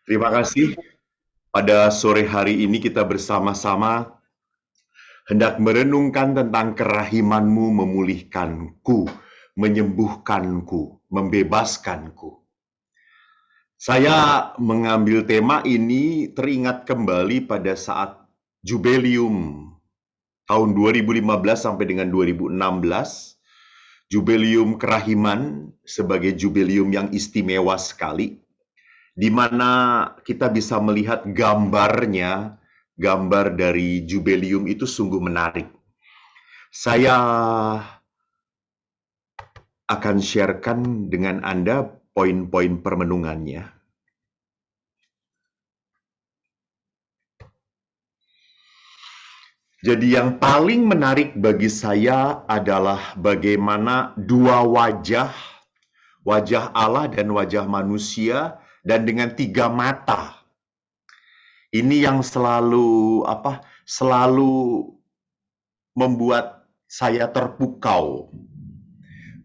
Terima kasih. Pada sore hari ini kita bersama-sama hendak merenungkan tentang kerahimanmu memulihkanku, menyembuhkanku, membebaskanku. Saya mengambil tema ini teringat kembali pada saat Jubileum tahun 2015 sampai dengan 2016. Jubileum Kerahiman sebagai jubileum yang istimewa sekali, di mana kita bisa melihat gambarnya, gambar dari jubileum itu sungguh menarik. Saya akan sharekan dengan Anda poin-poin permenungannya. Jadi yang paling menarik bagi saya adalah bagaimana dua wajah, wajah Allah dan wajah manusia, dan dengan tiga mata. Ini yang selalu membuat saya terpukau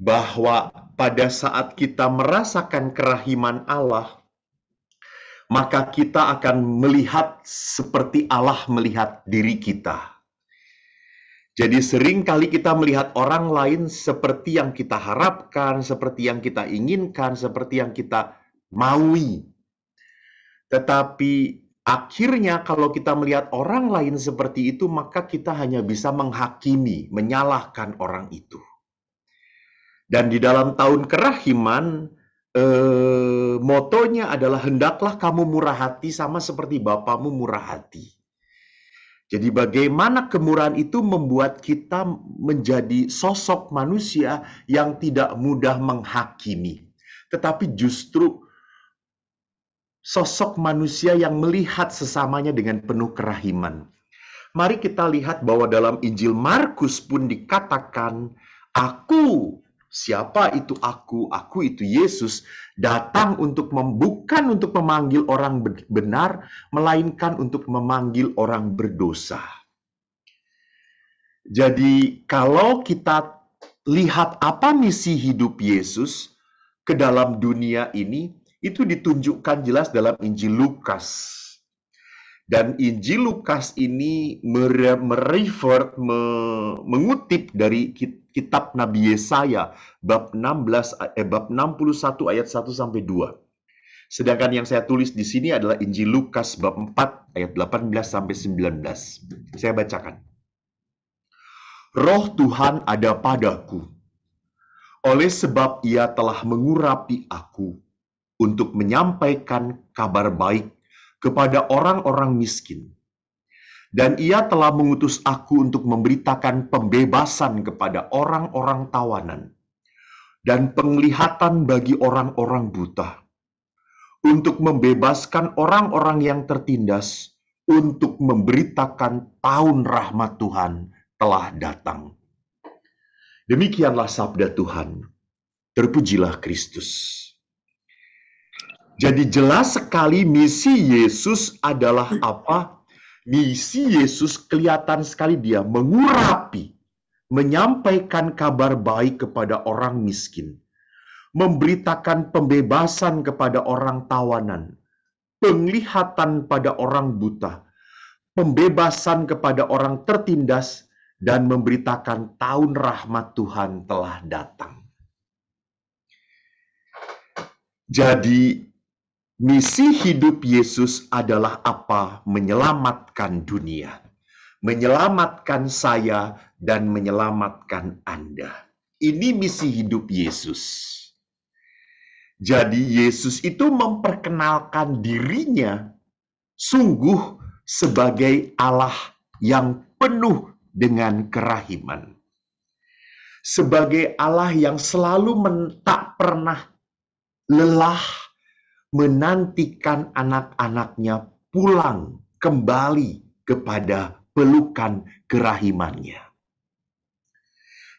bahwa pada saat kita merasakan kerahiman Allah, maka kita akan melihat seperti Allah melihat diri kita. Jadi sering kali kita melihat orang lain seperti yang kita harapkan, seperti yang kita inginkan, seperti yang kita maui. Tetapi akhirnya kalau kita melihat orang lain seperti itu, maka kita hanya bisa menghakimi, menyalahkan orang itu. Dan di dalam tahun kerahiman, motonya adalah hendaklah kamu murah hati sama seperti Bapamu murah hati. Jadi bagaimana kemurahan itu membuat kita menjadi sosok manusia yang tidak mudah menghakimi, tetapi justru sosok manusia yang melihat sesamanya dengan penuh kerahiman. Mari kita lihat bahwa dalam Injil Markus pun dikatakan, aku, siapa itu aku? Aku itu Yesus, datang bukan untuk memanggil orang benar, melainkan untuk memanggil orang berdosa. Jadi kalau kita lihat apa misi hidup Yesus ke dalam dunia ini, itu ditunjukkan jelas dalam Injil Lukas. Dan Injil Lukas ini mengutip dari kitab Nabi Yesaya bab 61 ayat 1 sampai 2. Sedangkan yang saya tulis di sini adalah Injil Lukas bab 4 ayat 18 sampai 19. Saya bacakan. Roh Tuhan ada padaku, oleh sebab Ia telah mengurapi aku untuk menyampaikan kabar baik kepada orang-orang miskin. Dan Ia telah mengutus aku untuk memberitakan pembebasan kepada orang-orang tawanan dan penglihatan bagi orang-orang buta, untuk membebaskan orang-orang yang tertindas, untuk memberitakan tahun rahmat Tuhan telah datang. Demikianlah sabda Tuhan. Terpujilah Kristus. Jadi jelas sekali misi Yesus adalah apa? Misi Yesus kelihatan sekali, dia mengurapi, menyampaikan kabar baik kepada orang miskin, memberitakan pembebasan kepada orang tawanan, penglihatan pada orang buta, pembebasan kepada orang tertindas, dan memberitakan tahun rahmat Tuhan telah datang. Jadi misi hidup Yesus adalah apa? Menyelamatkan dunia, menyelamatkan saya, dan menyelamatkan Anda. Ini misi hidup Yesus. Jadi Yesus itu memperkenalkan dirinya sungguh sebagai Allah yang penuh dengan kerahiman. Sebagai Allah yang selalu tak pernah lelah menantikan anak-anaknya pulang kembali kepada pelukan kerahimannya.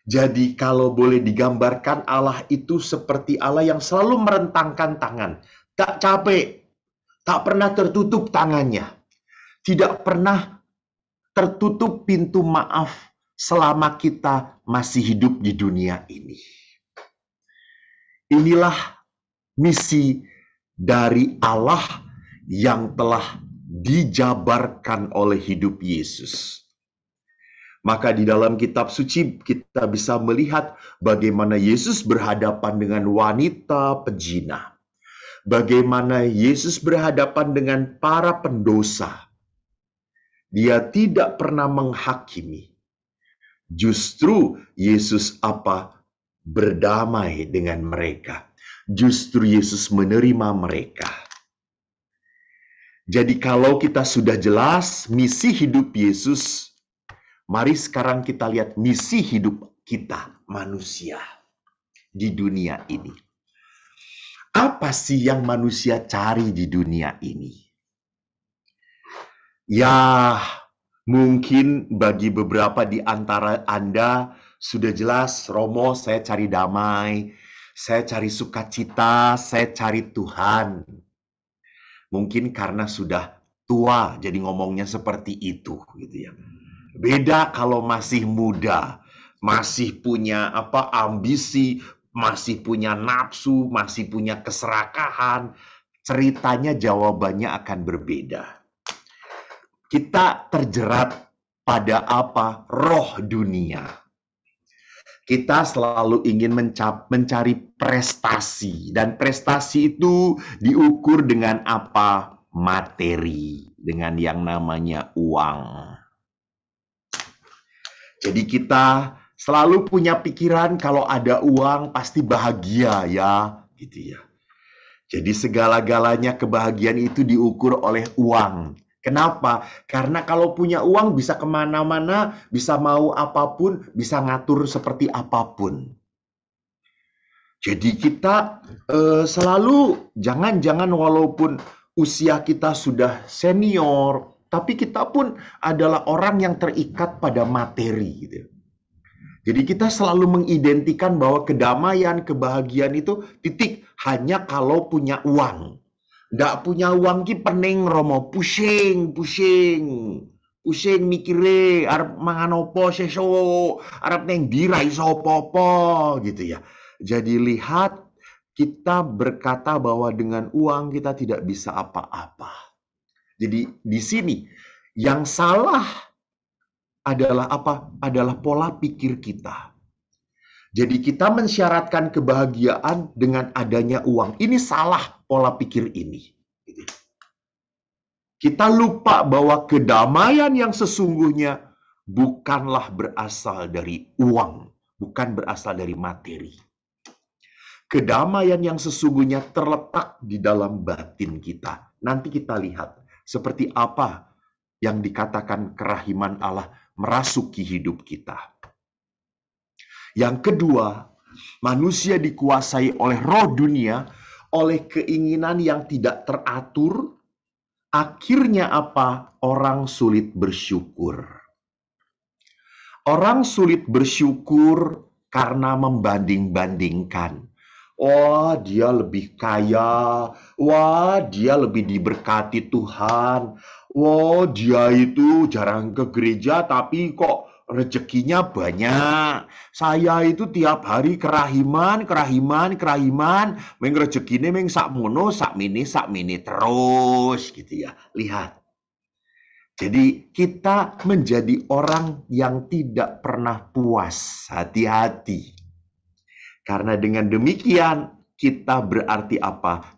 Jadi kalau boleh digambarkan, Allah itu seperti Allah yang selalu merentangkan tangan. Tak capek, tak pernah tertutup tangannya. Tidak pernah tertutup pintu maaf selama kita masih hidup di dunia ini. Inilah misi dari Allah yang telah dijabarkan oleh hidup Yesus. Maka di dalam kitab suci kita bisa melihat bagaimana Yesus berhadapan dengan wanita pezina. Bagaimana Yesus berhadapan dengan para pendosa. Dia tidak pernah menghakimi. Justru Yesus berdamai dengan mereka. Justru Yesus menerima mereka. Jadi kalau kita sudah jelas misi hidup Yesus, mari sekarang kita lihat misi hidup kita, manusia, di dunia ini. Apa sih yang manusia cari di dunia ini? Ya, mungkin bagi beberapa di antara Anda sudah jelas, Romo, saya cari damai, saya cari sukacita, saya cari Tuhan. Mungkin karena sudah tua, jadi ngomongnya seperti itu, gitu ya. Beda kalau masih muda, masih punya ambisi, masih punya nafsu, masih punya keserakahan. Ceritanya, jawabannya akan berbeda. Kita terjerat pada roh dunia. Kita selalu ingin mencari prestasi, dan prestasi itu diukur dengan materi, dengan yang namanya uang. Jadi kita selalu punya pikiran kalau ada uang pasti bahagia ya, gitu ya. Jadi segala-galanya kebahagiaan itu diukur oleh uang. Kenapa? Karena kalau punya uang bisa kemana-mana, bisa mau apapun, bisa ngatur seperti apapun. Jadi kita selalu jangan walaupun usia kita sudah senior, tapi kita pun adalah orang yang terikat pada materi. Gitu. Jadi kita selalu mengidentikan bahwa kedamaian, kebahagiaan itu hanya kalau punya uang. Nggak punya uang ki pening, Romo, pusing mikire, arep mangan opo sesuk, arep neng ndi ra iso apa-apa gitu ya. Jadi lihat, kita berkata bahwa dengan uang kita tidak bisa apa-apa. Jadi di sini yang salah adalah Adalah pola pikir kita. Jadi kita mensyaratkan kebahagiaan dengan adanya uang. Ini salah pola pikir ini. Kita lupa bahwa kedamaian yang sesungguhnya bukanlah berasal dari uang, bukan berasal dari materi. Kedamaian yang sesungguhnya terletak di dalam batin kita. Nanti kita lihat seperti apa yang dikatakan kerahiman Allah merasuki hidup kita. Yang kedua, manusia dikuasai oleh roh dunia, oleh keinginan yang tidak teratur. Akhirnya orang sulit bersyukur. Orang sulit bersyukur karena membanding-bandingkan. Wah, dia lebih kaya. Wah, dia lebih diberkati Tuhan. Wah, dia itu jarang ke gereja tapi kok rezekinya banyak. Saya itu tiap hari kerahiman, meng rezekine meng sakmono, sakmene terus gitu ya. Lihat. Jadi kita menjadi orang yang tidak pernah puas, hati-hati. Karena dengan demikian kita berarti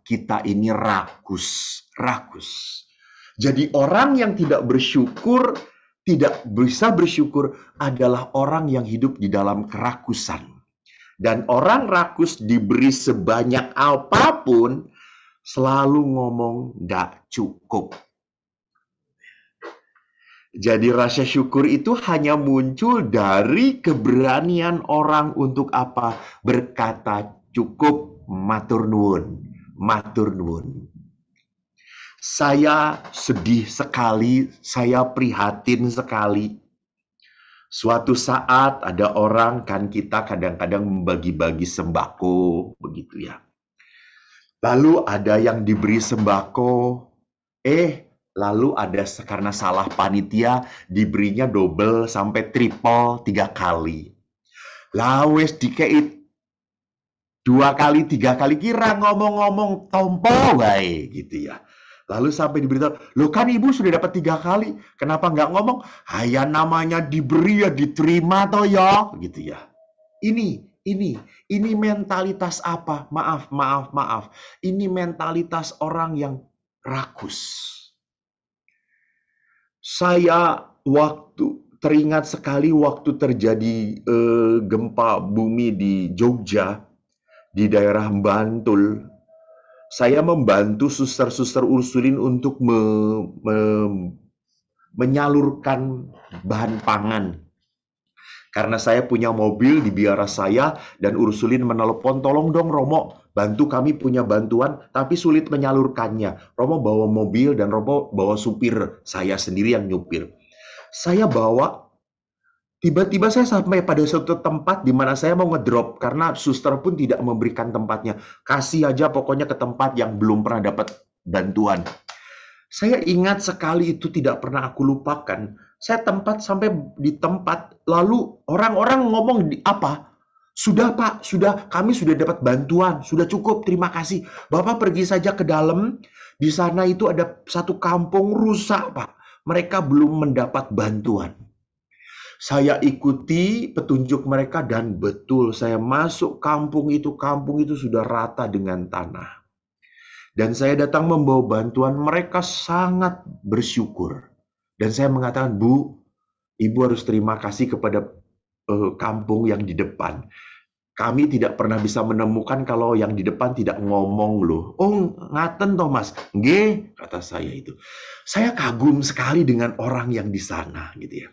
Kita ini rakus. Jadi orang yang tidak bisa bersyukur adalah orang yang hidup di dalam kerakusan. Dan orang rakus diberi sebanyak apapun selalu ngomong nggak cukup. Jadi rasa syukur itu hanya muncul dari keberanian orang untuk berkata cukup, matur nuwun. Saya sedih sekali, saya prihatin sekali. Suatu saat ada orang, kan kita kadang-kadang membagi-bagi sembako, begitu ya. Lalu ada yang diberi sembako, lalu ada karena salah panitia diberinya double sampai triple 3 kali. Lawes dikei 2 kali 3 kali kira ngomong-ngomong tompo wae gitu ya. Lalu sampai diberitahu, loh kan ibu sudah dapat 3 kali, kenapa nggak ngomong? Ya namanya diberi ya diterima toh ya, gitu ya. Ini mentalitas apa? Maaf. Ini mentalitas orang yang rakus. Saya teringat sekali waktu terjadi gempa bumi di Jogja, di daerah Bantul. Saya membantu suster-suster Ursulin untuk menyalurkan bahan pangan. Karena saya punya mobil di biara saya, dan Ursulin menelepon, tolong dong Romo, bantu kami punya bantuan, tapi sulit menyalurkannya. Romo bawa mobil dan Romo bawa supir, saya sendiri yang nyupir. Saya bawa, tiba-tiba saya sampai pada suatu tempat di mana saya mau ngedrop, karena suster pun tidak memberikan tempatnya. Kasih aja pokoknya ke tempat yang belum pernah dapat bantuan. Saya ingat sekali, itu tidak pernah aku lupakan. Saya sampai di tempat, lalu orang-orang ngomong apa? Sudah Pak, kami sudah dapat bantuan, sudah cukup, terima kasih. Bapak pergi saja ke dalam, di sana itu ada satu kampung rusak Pak. Mereka belum mendapat bantuan. Saya ikuti petunjuk mereka dan betul saya masuk kampung itu sudah rata dengan tanah. Dan saya datang membawa bantuan, mereka sangat bersyukur. Dan saya mengatakan, Bu, Ibu harus terima kasih kepada kampung yang di depan. Kami tidak pernah bisa menemukan kalau yang di depan tidak ngomong loh. Oh, ngaten toh Mas. Nggih, kata saya itu. Saya kagum sekali dengan orang yang di sana gitu ya.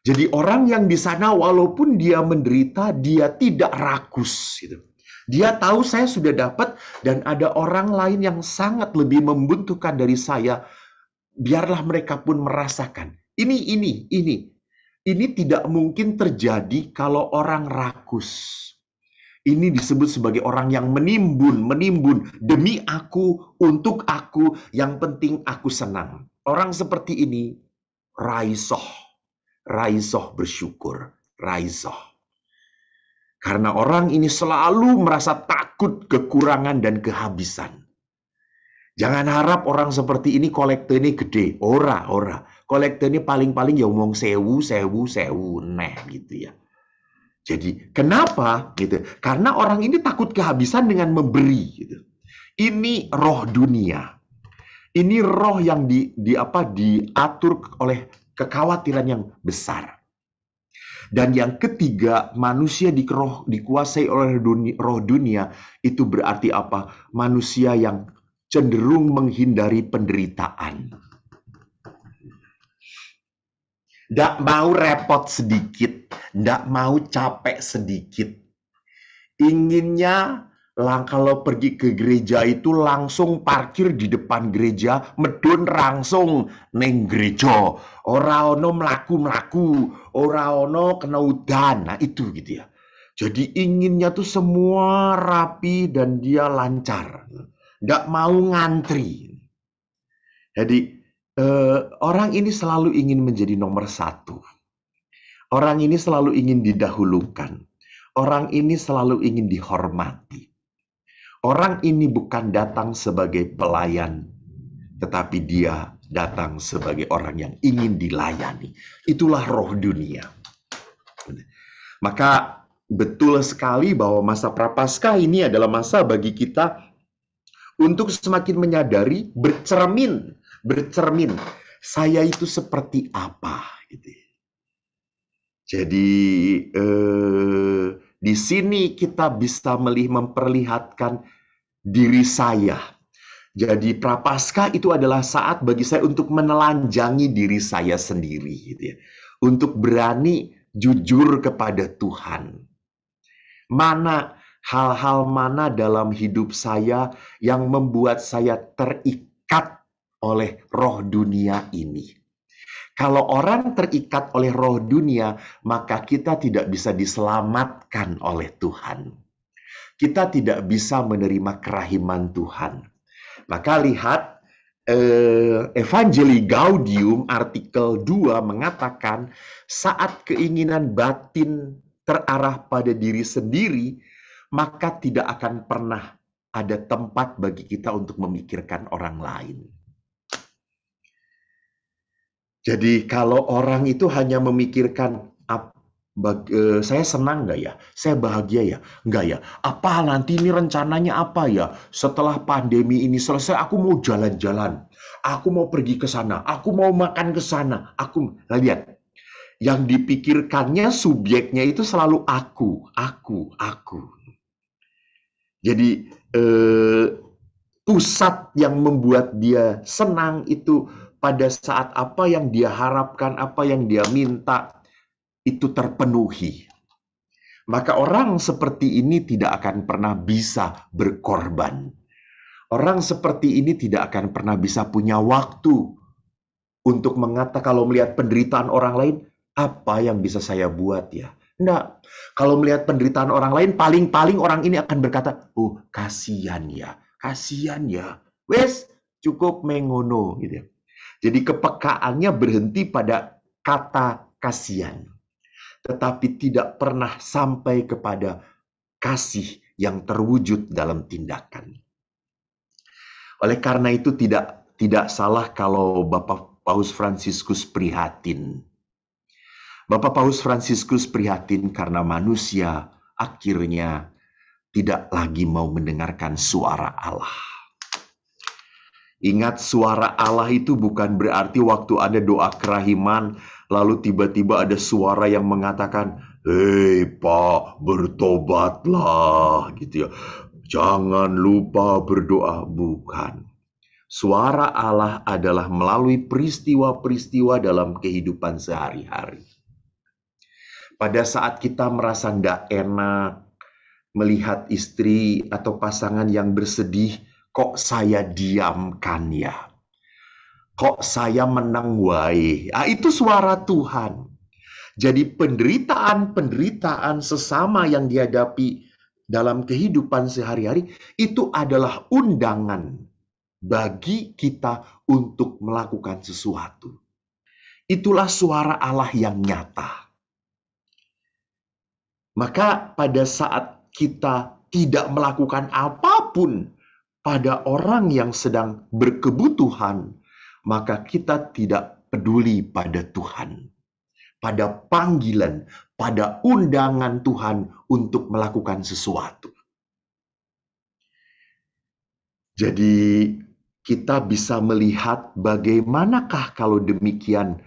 Jadi orang yang di sana walaupun dia menderita, dia tidak rakus gitu. Dia tahu saya sudah dapat dan ada orang lain yang sangat lebih membutuhkan dari saya. Biarlah mereka pun merasakan. Ini tidak mungkin terjadi kalau orang rakus. Ini disebut sebagai orang yang menimbun. Demi aku, untuk aku, yang penting aku senang. Orang seperti ini, raisoh bersyukur, raisoh. Karena orang ini selalu merasa takut kekurangan dan kehabisan. Jangan harap orang seperti ini kolekte ini gede. Ora. Kolekte ini paling-paling ya ngomong sewu, neh gitu ya. Jadi kenapa gitu? Karena orang ini takut kehabisan dengan memberi gitu. Ini roh dunia. Ini roh yang diatur oleh kekhawatiran yang besar. Dan yang ketiga, manusia dikuasai oleh roh dunia, itu berarti apa? Manusia yang cenderung menghindari penderitaan. Nggak mau repot sedikit, nggak mau capek sedikit. Inginnya kalau pergi ke gereja itu langsung parkir di depan gereja, medun langsung neng gereja. Ora ono mlaku-mlaku, ora ono kena udan. Nah itu gitu ya. Jadi inginnya tuh semua rapi dan dia lancar. Nggak mau ngantri. Jadi orang ini selalu ingin menjadi nomor satu. Orang ini selalu ingin didahulukan. Orang ini selalu ingin dihormati. Orang ini bukan datang sebagai pelayan, tetapi dia datang sebagai orang yang ingin dilayani. Itulah roh dunia. Maka betul sekali bahwa masa Prapaskah ini adalah masa bagi kita untuk semakin menyadari, bercermin. Saya itu seperti apa? Gitu. Jadi di sini kita bisa memperlihatkan diri saya. Jadi Prapaskah itu adalah saat bagi saya untuk menelanjangi diri saya sendiri, gitu ya. Untuk berani jujur kepada Tuhan. Hal-hal mana dalam hidup saya yang membuat saya terikat oleh roh dunia ini. Kalau orang terikat oleh roh dunia, maka kita tidak bisa diselamatkan oleh Tuhan. Kita tidak bisa menerima kerahiman Tuhan. Maka lihat Evangelii Gaudium artikel 2 mengatakan saat keinginan batin terarah pada diri sendiri, maka tidak akan pernah ada tempat bagi kita untuk memikirkan orang lain. Jadi kalau orang itu hanya memikirkan saya senang nggak ya? Saya bahagia ya? Nggak ya? Apa nanti ini rencananya apa ya? Setelah pandemi ini selesai, aku mau jalan-jalan. Aku mau pergi ke sana. Aku mau makan ke sana. Lihat. Yang dipikirkannya subjeknya itu selalu aku. Jadi pusat yang membuat dia senang itu pada saat apa yang dia harapkan, apa yang dia minta, itu terpenuhi. Maka orang seperti ini tidak akan pernah bisa berkorban. Orang seperti ini tidak akan pernah bisa punya waktu untuk mengatakan kalau melihat penderitaan orang lain, apa yang bisa saya buat ya? Enggak. Kalau melihat penderitaan orang lain, paling-paling orang ini akan berkata, oh kasihan ya, wes cukup mengono gitu ya. Jadi kepekaannya berhenti pada kata kasihan, tetapi tidak pernah sampai kepada kasih yang terwujud dalam tindakan. Oleh karena itu tidak salah kalau Bapak Paus Fransiskus prihatin. Bapak Paus Fransiskus prihatin karena manusia akhirnya tidak lagi mau mendengarkan suara Allah. Ingat, suara Allah itu bukan berarti waktu ada doa kerahiman, lalu tiba-tiba ada suara yang mengatakan, hei Pak, bertobatlah, gitu ya. Jangan lupa berdoa. Bukan. Suara Allah adalah melalui peristiwa-peristiwa dalam kehidupan sehari-hari. Pada saat kita merasa tidak enak melihat istri atau pasangan yang bersedih, kok saya diamkan ya? Kok saya menang wae? Itu suara Tuhan. Jadi penderitaan sesama yang dihadapi dalam kehidupan sehari-hari itu adalah undangan bagi kita untuk melakukan sesuatu. Itulah suara Allah yang nyata. Maka pada saat kita tidak melakukan apapun pada orang yang sedang berkebutuhan, maka kita tidak peduli pada Tuhan, pada panggilan, pada undangan Tuhan untuk melakukan sesuatu. Jadi kita bisa melihat bagaimanakah kalau demikian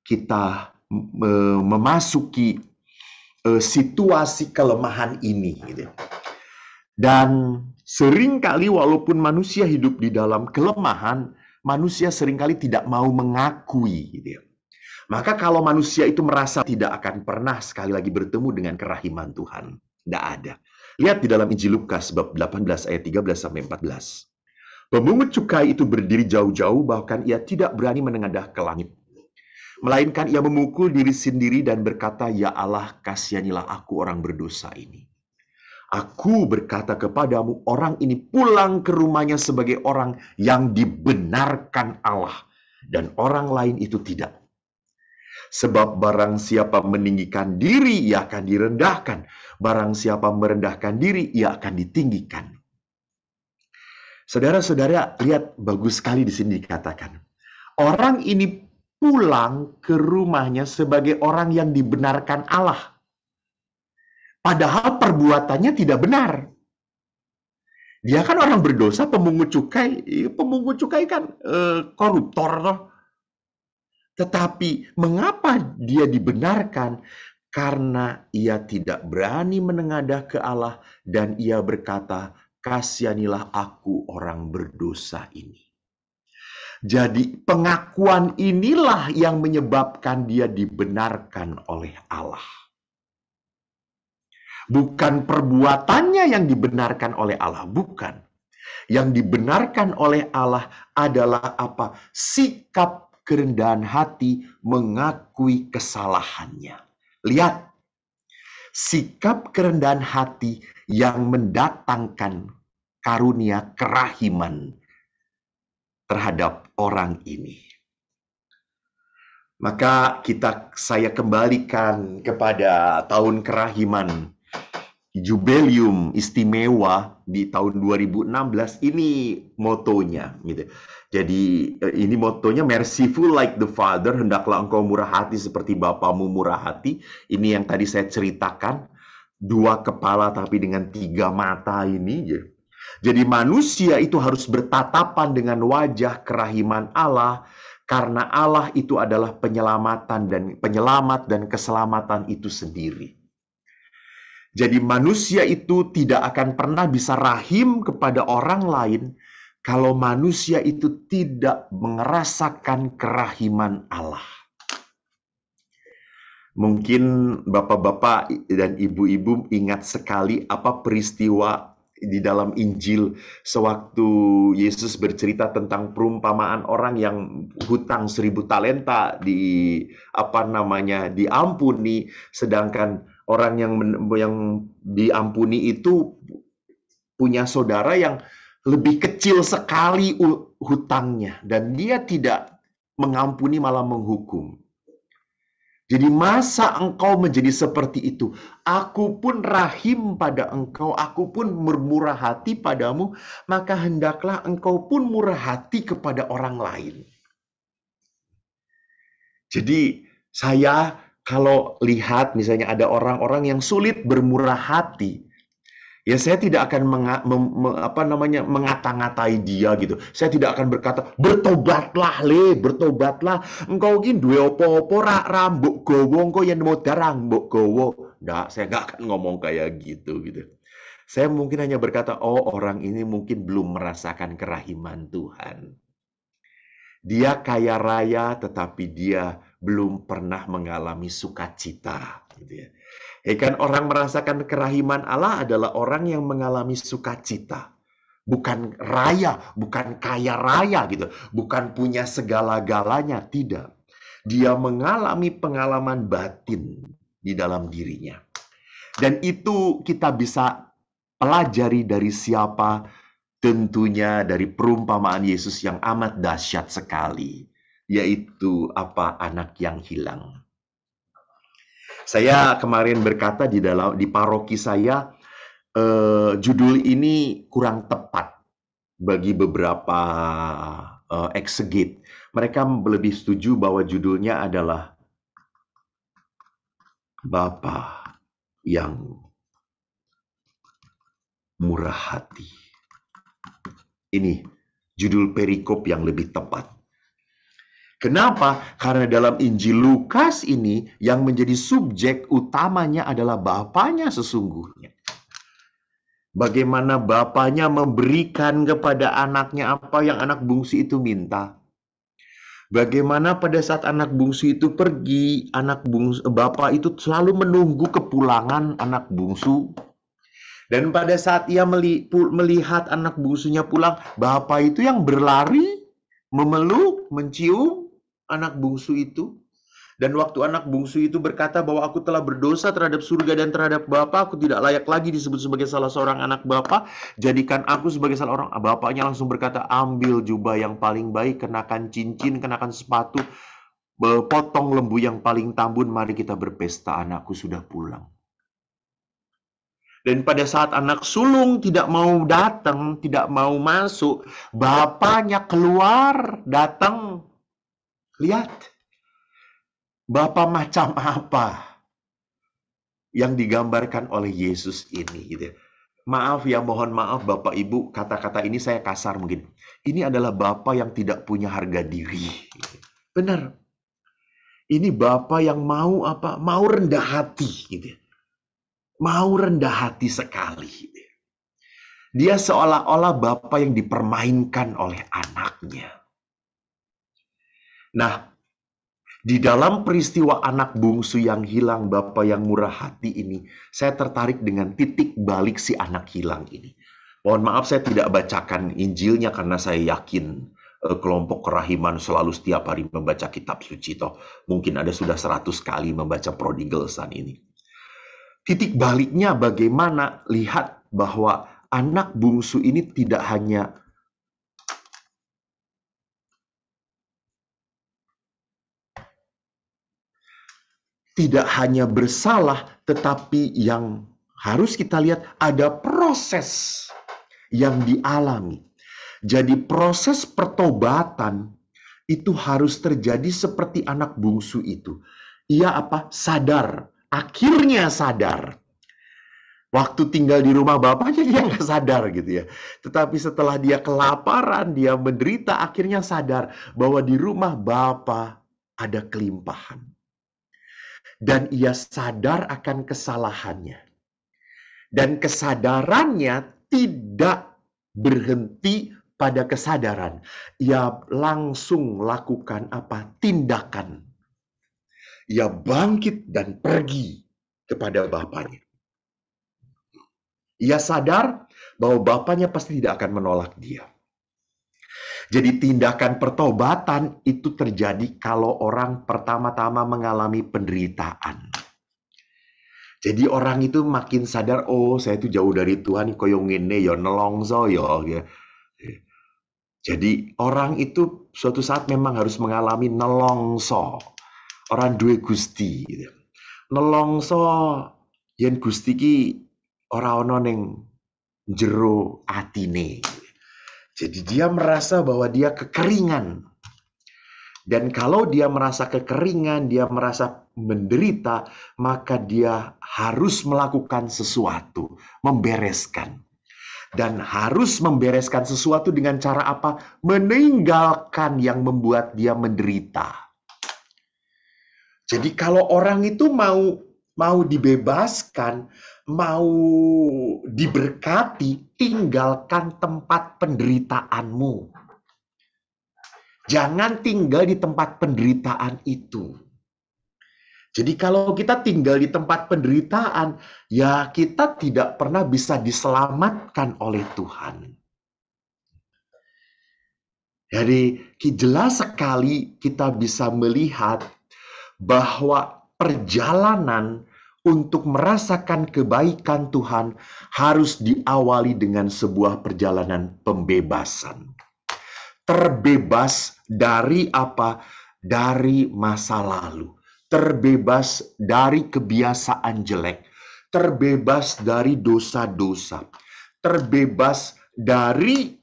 kita memasuki situasi kelemahan ini, gitu. Dan seringkali walaupun manusia hidup di dalam kelemahan, manusia seringkali tidak mau mengakui, gitu. Maka kalau manusia itu merasa tidak akan pernah sekali lagi bertemu dengan kerahiman Tuhan, tidak ada. Lihat di dalam Injil Lukas bab 18 ayat 13 sampai 14. Pemungut cukai itu berdiri jauh-jauh, bahkan ia tidak berani menengadah ke langit. Melainkan ia memukul diri sendiri dan berkata, ya Allah, kasihanilah aku orang berdosa ini. Aku berkata kepadamu, orang ini pulang ke rumahnya sebagai orang yang dibenarkan Allah, dan orang lain itu tidak. Sebab barang siapa meninggikan diri, ia akan direndahkan. Barang siapa merendahkan diri, ia akan ditinggikan. Saudara-saudara, lihat bagus sekali di sini dikatakan. Orang ini pulang ke rumahnya sebagai orang yang dibenarkan Allah. Padahal perbuatannya tidak benar. Dia kan orang berdosa, pemungut cukai. Pemungut cukai kan koruptor. Toh. Tetapi mengapa dia dibenarkan? Karena ia tidak berani menengadah ke Allah dan ia berkata, kasihanilah aku orang berdosa ini. Jadi pengakuan inilah yang menyebabkan dia dibenarkan oleh Allah. Bukan perbuatannya yang dibenarkan oleh Allah, bukan. Yang dibenarkan oleh Allah adalah apa? Sikap kerendahan hati mengakui kesalahannya. Lihat, sikap kerendahan hati yang mendatangkan karunia kerahiman terhadap orang ini. Maka saya kembalikan kepada tahun kerahiman jubileum istimewa di tahun 2016 ini motonya gitu. Jadi ini motonya merciful like the Father, hendaklah engkau murah hati seperti Bapamu murah hati. Ini yang tadi saya ceritakan, dua kepala tapi dengan tiga mata ini. Jadi manusia itu harus bertatapan dengan wajah kerahiman Allah karena Allah itu adalah penyelamat dan keselamatan itu sendiri. Jadi manusia itu tidak akan pernah bisa rahim kepada orang lain kalau manusia itu tidak merasakan kerahiman Allah. Mungkin bapak-bapak dan ibu-ibu ingat sekali apa peristiwa di dalam Injil sewaktu Yesus bercerita tentang perumpamaan orang yang hutang 1000 talenta diampuni, sedangkan orang yang diampuni itu punya saudara yang lebih kecil sekali hutangnya dan dia tidak mengampuni, malah menghukum. Jadi masa engkau menjadi seperti itu? Aku pun rahim pada engkau, aku pun bermurah hati padamu, maka hendaklah engkau pun murah hati kepada orang lain. Jadi saya kalau lihat misalnya ada orang-orang yang sulit bermurah hati, ya saya tidak akan mengata-ngatai dia gitu. Saya tidak akan berkata, bertobatlah bertobatlah. Engkau ini duwe opo-opo ra mbok gowo engko yen modar mbok gowo. Nggak, saya nggak akan ngomong kayak gitu. Saya mungkin hanya berkata, oh orang ini mungkin belum merasakan kerahiman Tuhan. Dia kaya raya tetapi dia belum pernah mengalami sukacita gitu ya. Kan orang merasakan kerahiman Allah adalah orang yang mengalami sukacita. Bukan raya, bukan kaya raya gitu. Bukan punya segala-galanya, tidak. Dia mengalami pengalaman batin di dalam dirinya. Dan itu kita bisa pelajari dari siapa? Tentunya dari perumpamaan Yesus yang amat dahsyat sekali. Yaitu anak yang hilang. Saya kemarin berkata di paroki saya, judul ini kurang tepat bagi beberapa ekseget. Mereka lebih setuju bahwa judulnya adalah Bapa yang murah hati. Ini judul perikop yang lebih tepat. Kenapa? Karena dalam Injil Lukas ini yang menjadi subjek utamanya adalah Bapanya sesungguhnya. Bagaimana Bapanya memberikan kepada anaknya apa yang anak bungsu itu minta. Bagaimana pada saat anak bungsu itu pergi, Bapa itu selalu menunggu kepulangan anak bungsu. Dan pada saat ia melihat anak bungsunya pulang, Bapa itu yang berlari, memeluk, mencium anak bungsu itu. Dan waktu anak bungsu itu berkata bahwa aku telah berdosa terhadap surga dan terhadap Bapa, aku tidak layak lagi disebut sebagai salah seorang anak Bapa, jadikan aku sebagai salah orang. Bapaknya langsung berkata, ambil jubah yang paling baik, kenakan cincin, kenakan sepatu, potong lembu yang paling tambun, mari kita berpesta, anakku sudah pulang. Dan pada saat anak sulung tidak mau datang, tidak mau masuk, bapaknya keluar, datang. Lihat, Bapa macam apa yang digambarkan oleh Yesus ini. Gitu. Maaf ya, mohon maaf Bapak Ibu, kata-kata ini saya kasar mungkin. Ini adalah Bapa yang tidak punya harga diri. Benar. Ini Bapa yang mau Mau rendah hati. Gitu. Mau rendah hati sekali. Dia seolah-olah Bapa yang dipermainkan oleh anaknya. Nah, di dalam peristiwa anak bungsu yang hilang, Bapa yang murah hati ini, saya tertarik dengan titik balik si anak hilang ini. Mohon maaf saya tidak bacakan Injilnya karena saya yakin kelompok kerahiman selalu setiap hari membaca kitab suci. Mungkin ada sudah 100 kali membaca Prodigal Son ini. Titik baliknya bagaimana? Lihat bahwa anak bungsu ini tidak hanya bersalah, tetapi yang harus kita lihat ada proses yang dialami. Jadi proses pertobatan itu harus terjadi seperti anak bungsu itu. Ia sadar, akhirnya sadar. Waktu tinggal di rumah bapaknya dia nggak sadar gitu ya. Tetapi setelah dia kelaparan, dia menderita, akhirnya sadar bahwa di rumah bapa ada kelimpahan. Dan ia sadar akan kesalahannya. Dan kesadarannya tidak berhenti pada kesadaran. Ia langsung lakukan tindakan. Ia bangkit dan pergi kepada bapaknya. Ia sadar bahwa bapaknya pasti tidak akan menolak dia. Jadi tindakan pertobatan itu terjadi kalau orang pertama-tama mengalami penderitaan. Jadi orang itu makin sadar, oh saya itu jauh dari Tuhan, koyo ngene ya nelongso ya. Jadi orang itu suatu saat memang harus mengalami nelongso. Orang duwe Gusti gitu. Nelongso yen Gusti ki ora ana ning jero atine. Jadi dia merasa bahwa dia kekeringan. Dan kalau dia merasa kekeringan, dia merasa menderita, maka dia harus melakukan sesuatu, membereskan. Dan harus membereskan sesuatu dengan cara apa? Meninggalkan yang membuat dia menderita. Jadi kalau orang itu mau dibebaskan, mau diberkati, tinggalkan tempat penderitaanmu. Jangan tinggal di tempat penderitaan itu. Jadi kalau kita tinggal di tempat penderitaan, ya kita tidak pernah bisa diselamatkan oleh Tuhan. Jadi jelas sekali kita bisa melihat bahwa perjalanan untuk merasakan kebaikan Tuhan harus diawali dengan sebuah perjalanan pembebasan. Terbebas dari Dari masa lalu. Terbebas dari kebiasaan jelek. Terbebas dari dosa-dosa. Terbebas dari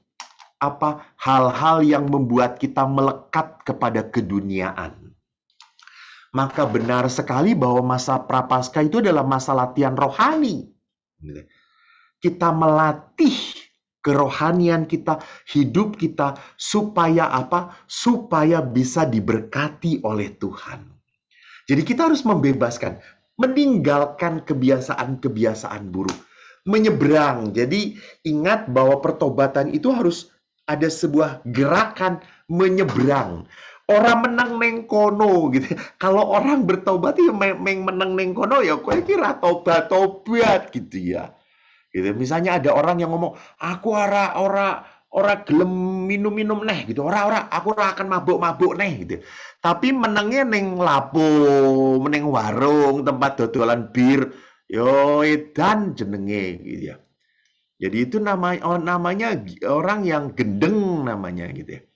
hal-hal yang membuat kita melekat kepada keduniaan. Maka benar sekali bahwa masa Prapaskah itu adalah masa latihan rohani. Kita melatih kerohanian kita, hidup kita, supaya supaya bisa diberkati oleh Tuhan. Jadi kita harus membebaskan, meninggalkan kebiasaan-kebiasaan buruk, menyeberang. Jadi ingat bahwa pertobatan itu harus ada sebuah gerakan menyeberang. Orang menang neng kono gitu. Kalau orang bertobat ya menang neng kono ya kowe kira tobat gitu ya. Gitu. Misalnya ada orang yang ngomong, aku ora gelem minum neh gitu. Aku ora akan mabuk neh gitu. Tapi menangnya neng lapo, neng warung, tempat dodolan bir, yo edan jenenge gitu ya. Jadi itu namanya orang yang gendeng namanya gitu ya.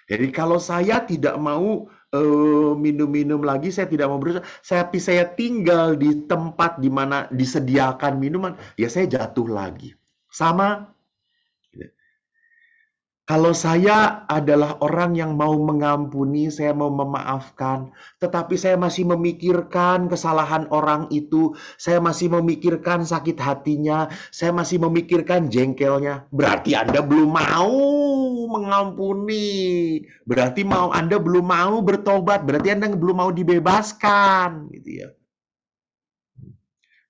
Jadi kalau saya tidak mau minum-minum lagi, saya tidak mau berusaha, saya tinggal di tempat di mana disediakan minuman, ya saya jatuh lagi. Sama. Kalau saya adalah orang yang mau mengampuni, saya mau memaafkan, tetapi saya masih memikirkan kesalahan orang itu, saya masih memikirkan sakit hatinya, saya masih memikirkan jengkelnya, berarti Anda belum mau mengampuni, berarti Anda belum mau bertobat, berarti Anda belum mau dibebaskan, gitu ya.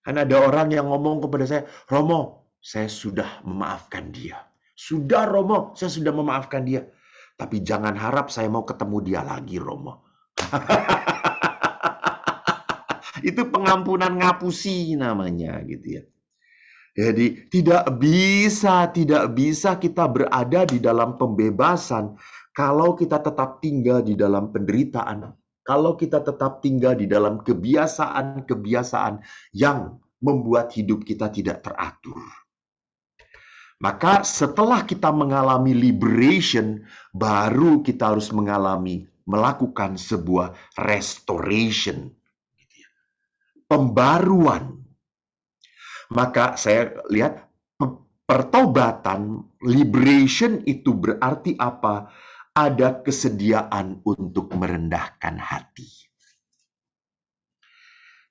Kan ada orang yang ngomong kepada saya, Romo, saya sudah memaafkan dia. Sudah Romo, saya sudah memaafkan dia. Tapi jangan harap saya mau ketemu dia lagi Romo. Itu pengampunan ngapusi namanya gitu ya. Jadi tidak bisa kita berada di dalam pembebasan kalau kita tetap tinggal di dalam penderitaan. Kalau kita tetap tinggal di dalam kebiasaan-kebiasaan yang membuat hidup kita tidak teratur. Maka setelah kita mengalami liberation, baru kita harus melakukan sebuah restoration. Pembaruan. Maka saya lihat pertobatan, liberation itu berarti apa? Ada kesediaan untuk merendahkan hati.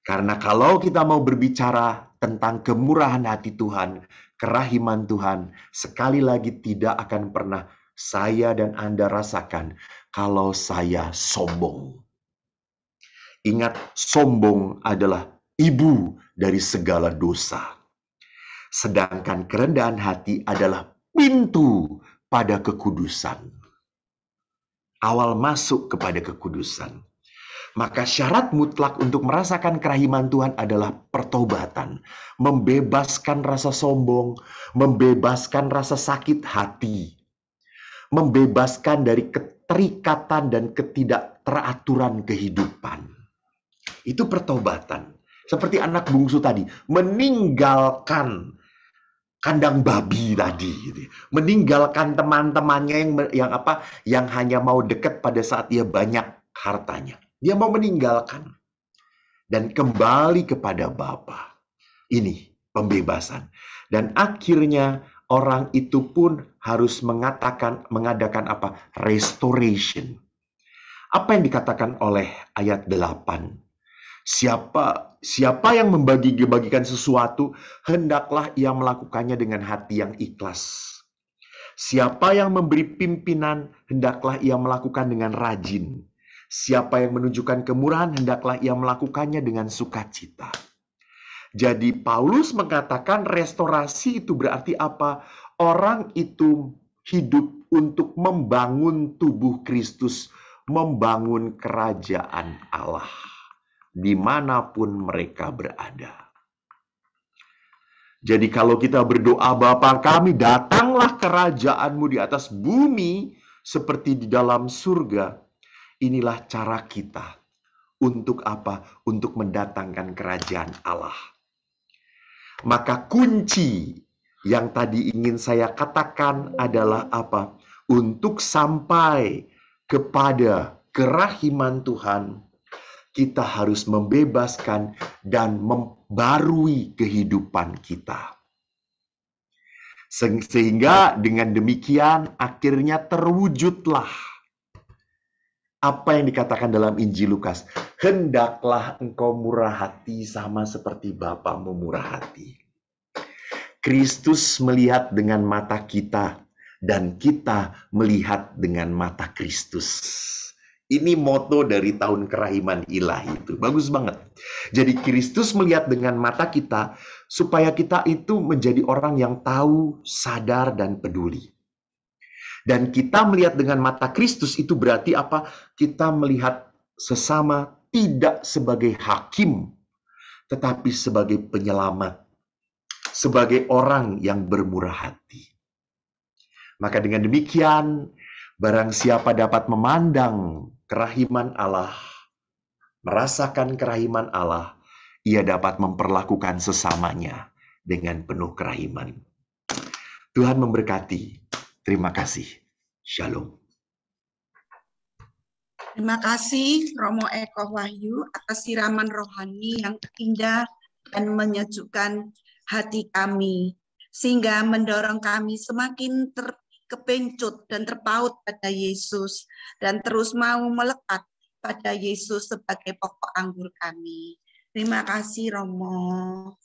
Karena kalau kita mau berbicara tentang kemurahan hati Tuhan, kerahiman Tuhan, sekali lagi tidak akan pernah saya dan Anda rasakan kalau saya sombong. Ingat, sombong adalah ibu dari segala dosa. Sedangkan kerendahan hati adalah pintu pada kekudusan. Awal masuk kepada kekudusan. Maka syarat mutlak untuk merasakan kerahiman Tuhan adalah pertobatan. Membebaskan rasa sombong, membebaskan rasa sakit hati. Membebaskan dari keterikatan dan ketidakteraturan kehidupan. Itu pertobatan. Seperti anak bungsu tadi, meninggalkan kandang babi tadi, gitu. Meninggalkan teman-temannya yang hanya mau dekat pada saat dia banyak hartanya. Dia mau meninggalkan dan kembali kepada Bapa. Ini pembebasan. Dan akhirnya orang itu pun harus mengadakan apa? Restoration. Apa yang dikatakan oleh ayat 8? Siapa yang membagikan sesuatu, hendaklah ia melakukannya dengan hati yang ikhlas. Siapa yang memberi pimpinan, hendaklah ia melakukan dengan rajin. Siapa yang menunjukkan kemurahan, hendaklah ia melakukannya dengan sukacita. Jadi Paulus mengatakan restorasi itu berarti apa? Orang itu hidup untuk membangun tubuh Kristus, membangun kerajaan Allah dimanapun mereka berada. Jadi kalau kita berdoa, Bapa kami, datanglah kerajaan-Mu di atas bumi seperti di dalam surga. Inilah cara kita. Untuk apa? Untuk mendatangkan kerajaan Allah. Maka kunci yang tadi ingin saya katakan adalah apa? Untuk sampai kepada kerahiman Tuhan, kita harus membebaskan dan membarui kehidupan kita. Sehingga dengan demikian akhirnya terwujudlah apa yang dikatakan dalam Injil Lukas. Hendaklah engkau murah hati sama seperti Bapamu murah hati. Kristus melihat dengan mata kita dan kita melihat dengan mata Kristus. Ini moto dari tahun kerahiman ilahi itu. Bagus banget. Jadi Kristus melihat dengan mata kita supaya kita itu menjadi orang yang tahu, sadar, dan peduli. Dan kita melihat dengan mata Kristus itu berarti apa? Kita melihat sesama tidak sebagai hakim, tetapi sebagai penyelamat. Sebagai orang yang bermurah hati. Maka dengan demikian, barang siapa dapat memandang kerahiman Allah, merasakan kerahiman Allah, ia dapat memperlakukan sesamanya dengan penuh kerahiman. Tuhan memberkati. Terima kasih. Shalom. Terima kasih Romo Eko Wahyu atas siraman rohani yang indah dan menyejukkan hati kami, sehingga mendorong kami semakin terkepencut dan terpaut pada Yesus, dan terus mau melekat pada Yesus sebagai pokok anggur kami. Terima kasih Romo.